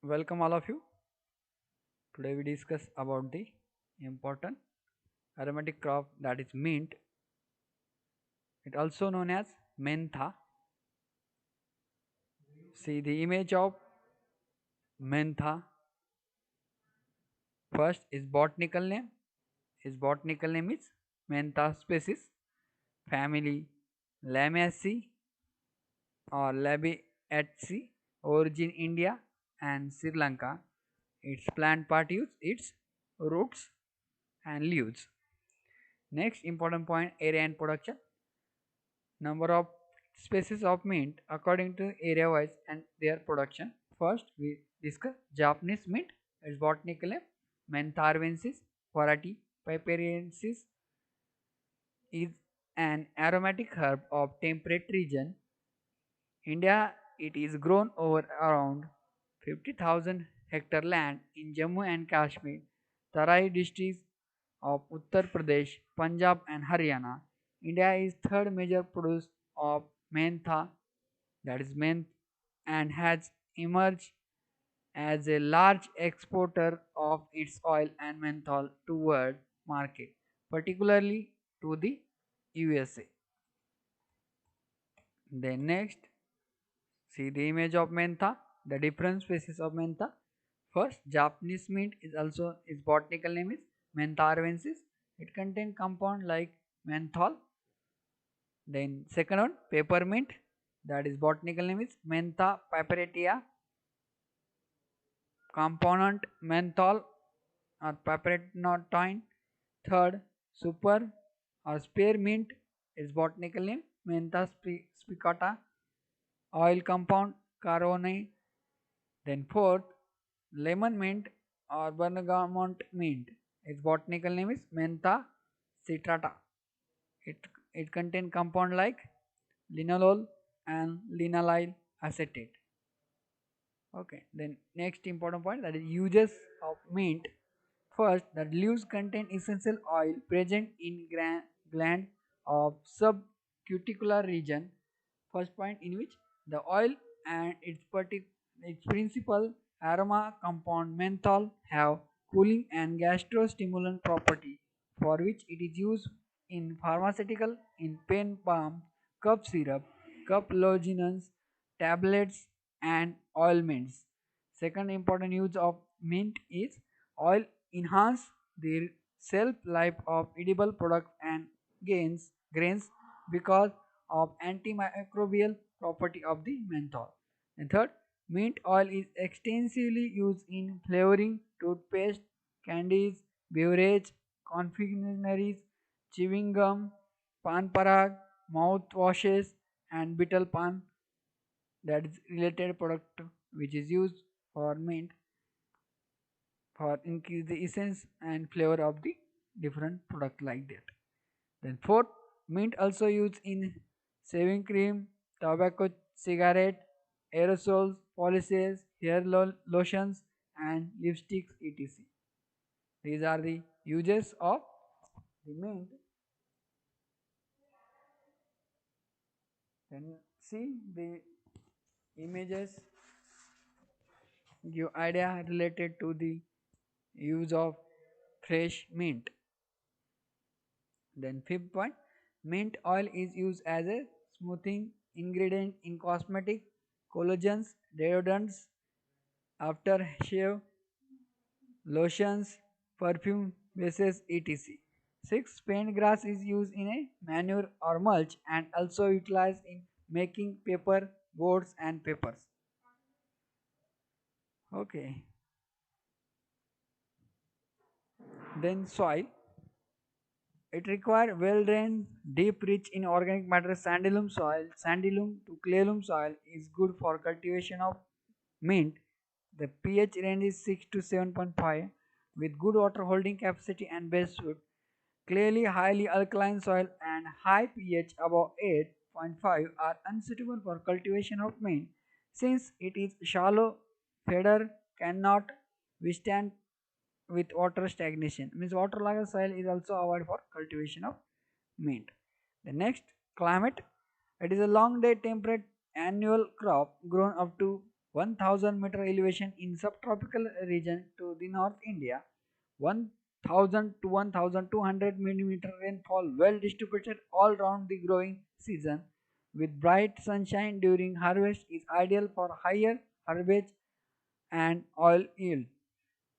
Welcome all of you. Today we discuss about the important aromatic crop that is mint. It also known as mentha. See the image of mentha. First is botanical name. His botanical name is mentha species, family Lamiaceae or Labiaceae, origin India and Sri Lanka. Its plant part use its roots and leaves. Next important point, area and production. Number of species of mint according to area wise and their production. First we discuss Japanese mint. Its botanical name Mentha variety Piperiensis is an aromatic herb of temperate region. India it is grown over around 50,000 hectare land in Jammu and Kashmir, Tarai districts of Uttar Pradesh, Punjab and Haryana. India is third major producer of mentha, that is mentha, and has emerged as a large exporter of its oil and menthol toward market, particularly to the USA. Then next, see the image of mentha, the different species of mentha. First, Japanese mint is also its botanical name is Mentha arvensis. It contains compound like menthol. Then second one, peppermint, that is botanical name is Mentha piperetia. Component menthol or piperitinotoin. Third, super or spearmint is botanical name Mentha spicata. Oil compound carone. Then fourth, lemon mint or bergamot mint. Its botanical name is Mentha citrata. It, it contains compound like linalool and linalyl acetate. Okay, then next important point, that is uses of mint. First, the leaves contain essential oil present in gland of subcuticular region. First point, in which the oil and its principal aroma compound menthol have cooling and gastrostimulant property, for which it is used in pharmaceutical, in pain balm, cough syrup, cough lozenges, tablets and ointments. Second important use of mint is oil enhance the shelf life of edible products and grains because of antimicrobial property of the menthol. And third, mint oil is extensively used in flavoring toothpaste, candies, beverage, confectionaries, chewing gum, pan parag, mouthwashes, and betel pan, that is related product which is used for mint for increase the essence and flavor of the different product like that. Then fourth, mint also used in shaving cream, tobacco, cigarette, aerosols, polishes, hair lotions and lipsticks etc. These are the uses of the mint. Then see the images give idea related to the use of fresh mint. Then fifth point, mint oil is used as a smoothing ingredient in cosmetic, collagens, deodorants, aftershave, lotions, perfume bases, etc. Six, paint grass is used in a manure or mulch and also utilized in making paper, boards and papers. Okay. Then soil. It requires well-drained, deep, rich in organic matter sandy loam soil. Sandy loam to clay loam soil is good for cultivation of mint. The pH range is 6 to 7.5 with good water holding capacity and base food. Clearly, highly alkaline soil and high pH above 8.5 are unsuitable for cultivation of mint since it is shallow, feeder cannot withstand with water stagnation. Means waterlogged soil is also avoided for cultivation of mint. The next, climate. It is a long day temperate annual crop grown up to 1000 meter elevation in subtropical region to the North India, 1000 to 1200 millimeter rainfall well distributed all round the growing season with bright sunshine during harvest is ideal for higher herbage and oil yield.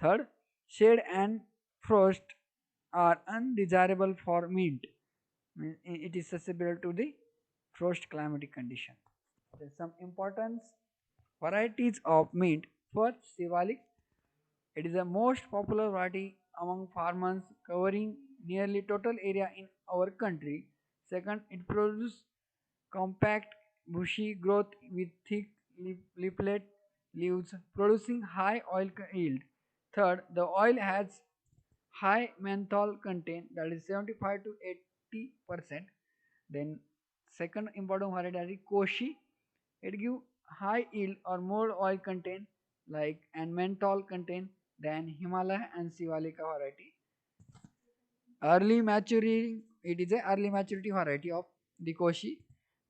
Third, shade and frost are undesirable for mint. It is susceptible to the frost climatic condition. There some importance varieties of mint. First, Shivalik. It is the most popular variety among farmers, covering nearly total area in our country. Second, it produces compact, bushy growth with thick leaflet leaves, producing high oil yield. Third, the oil has high menthol content, that is 75 to 80%. Then second important variety is Koshi. It gives high yield or more oil content like and menthol content than Himalaya and Sivalika variety. Early maturing, it is a early maturity variety of the Koshi.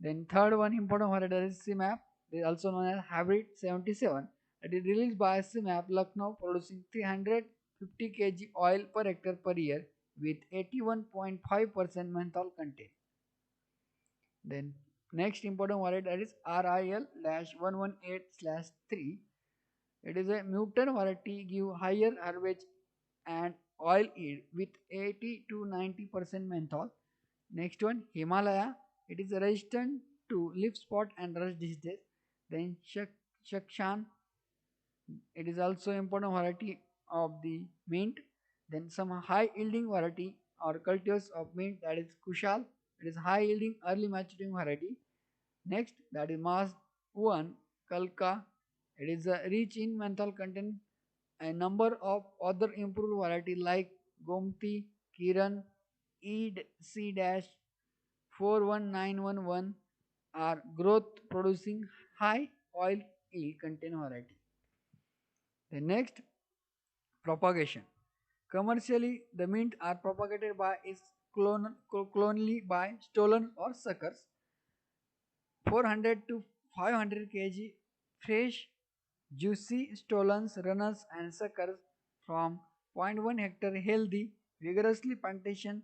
Then third one important variety is CMAP. It is also known as Hybrid 77. It is released by CMAP Lucknow, producing 350 kg oil per hectare per year with 81.5% menthol content. Then next important variety that is RIL-118/3. It is a mutant variety give higher herbage and oil yield with 80 to 90% menthol. Next one Himalaya. It is resistant to leaf spot and rust diseases. Then Shakshan. It is also important variety of the mint. Then some high yielding variety or cultures of mint that is Kushal. It is high yielding early maturing variety. Next, that is Mas 1 Kalka. It is rich in menthol content. A number of other improved varieties like Gomti, Kiran, EC-41911 are growth producing high oil yield content variety. The next, propagation. Commercially, the mint are propagated by its clonally by stolen or suckers. 400 to 500 kg fresh, juicy stolons, runners, and suckers from zero point 0.1 hectare healthy, vigorously plantation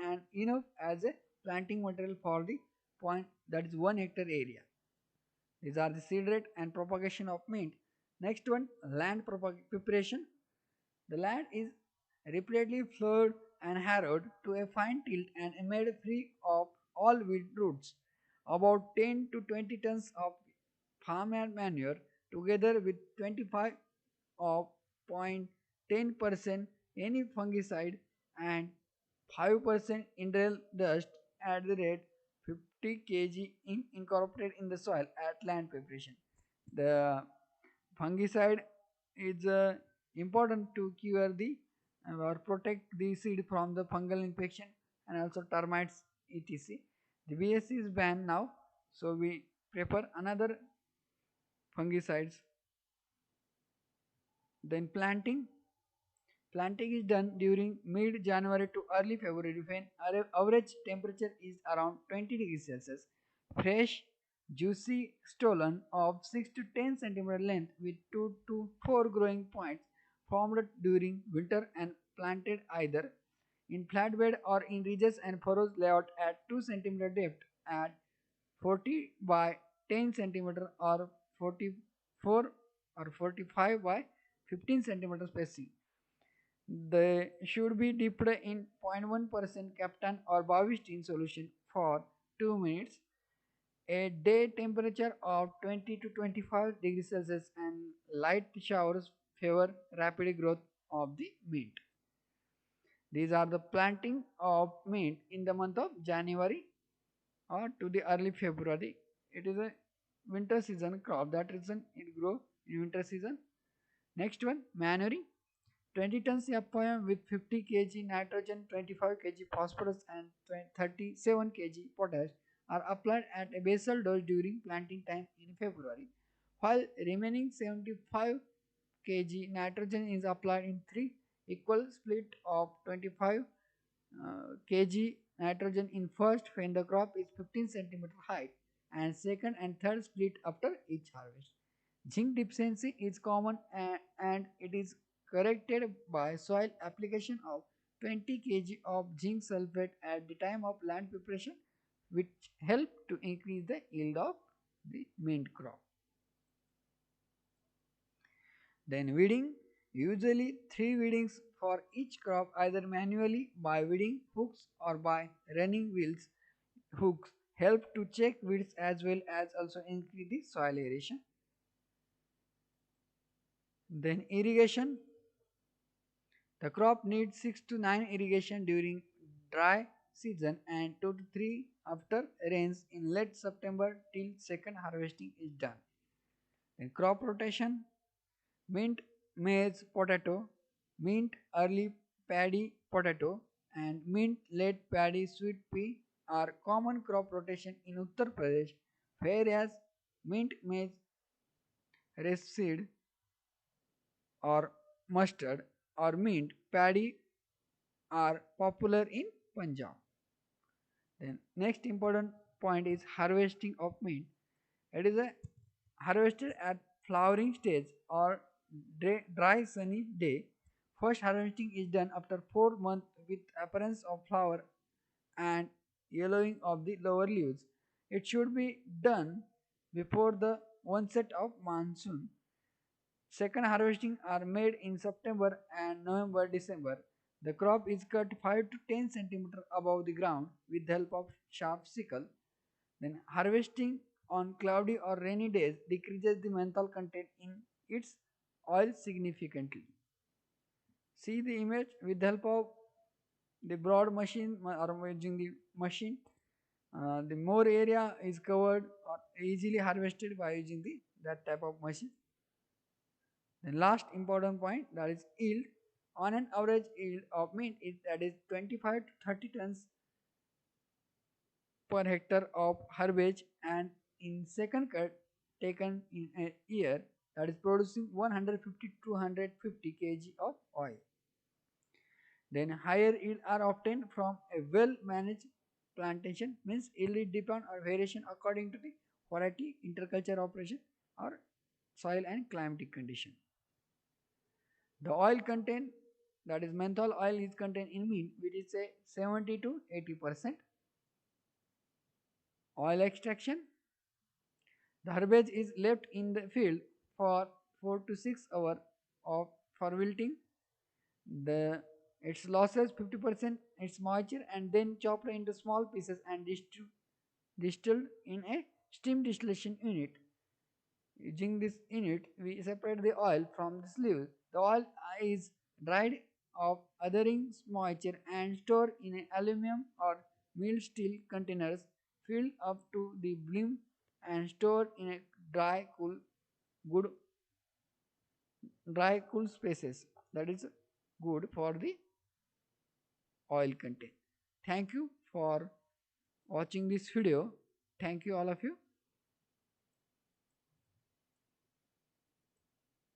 and enough as a planting material for the point that is 1 hectare area. These are the seed rate and propagation of mint. Next one, land preparation. The land is repeatedly plowed and harrowed to a fine tilt and made free of all weed roots. About 10 to 20 tons of farm manure together with 25 of 0.10% any fungicide and 5% mineral dust at the rate 50 kg incorporated in the soil at land preparation. The fungicide is important to cure the or protect the seed from the fungal infection and also termites etc. The BSC is banned now, so we prefer another fungicides. Then planting. Planting is done during mid-January to early February when average temperature is around 20 degrees Celsius. Fresh, juicy stolon of 6 to 10 centimeter length with 2 to 4 growing points formed during winter and planted either in flat bed or in ridges and furrows layout at 2 centimeter depth at 40 by 10 centimeter or 44 or 45 by 15 centimeter spacing. They should be dipped in 0.1% Captain or Bavistine solution for 2 minutes. A day temperature of 20 to 25 degrees Celsius and light showers favor rapid growth of the mint. These are the planting of mint in the month of January or to the early February. It is a winter season crop, that reason it grow in winter season. Next one, manuring. 20 tons FOM with 50 kg nitrogen, 25 kg phosphorus and 37 kg potash are applied at a basal dose during planting time in February, while remaining 75 kg nitrogen is applied in 3 equal split of 25 kg nitrogen in first when the crop is 15 cm height and second and third split after each harvest. Zinc deficiency is common and it is corrected by soil application of 20 kg of zinc sulfate at the time of land preparation, which help to increase the yield of the mint crop. Then weeding, usually 3 weedings for each crop, either manually by weeding hooks or by running wheels. Hooks help to check weeds as well as also increase the soil aeration. Then irrigation, the crop needs 6 to 9 irrigation during dry season and 2 to 3 after rains in late September till second harvesting is done. Then crop rotation, mint, maize, potato, mint, early paddy, potato, and mint, late paddy, sweet pea are common crop rotation in Uttar Pradesh, whereas mint, maize, rapeseed or mustard or mint, paddy are popular in Punjab. Then next important point is harvesting of mint. It is a harvested at flowering stage or dry sunny day. First harvesting is done after 4 months with appearance of flower and yellowing of the lower leaves. It should be done before the onset of monsoon. Second harvesting are made in September and November December. The crop is cut 5 to 10 cm above the ground with the help of sharp sickle. Then harvesting on cloudy or rainy days decreases the menthol content in its oil significantly. See the image with the help of the broad machine or using the machine. The more area is covered or easily harvested by using that type of machine. The last important point, that is yield. On an average yield of mint is, that is 25 to 30 tons per hectare of herbage, and in second cut taken in a year, that is producing 150 to 250 kg of oil. Then higher yield are obtained from a well managed plantation, means yield depend on variation according to the variety, interculture operation or soil and climatic condition. The oil content, that is menthol oil, is contained in mint, which is say 70 to 80%. Oil extraction, the herbage is left in the field for 4 to 6 hours of for wilting. The its losses 50% its moisture and then chopped into small pieces and distilled in a steam distillation unit. Using this unit, we separate the oil from the sleeve. The oil is dried of othering moisture and stored in an aluminum or mild steel containers filled up to the brim and stored in a good dry cool spaces. That is good for the oil content. Thank you for watching this video. Thank you all of you.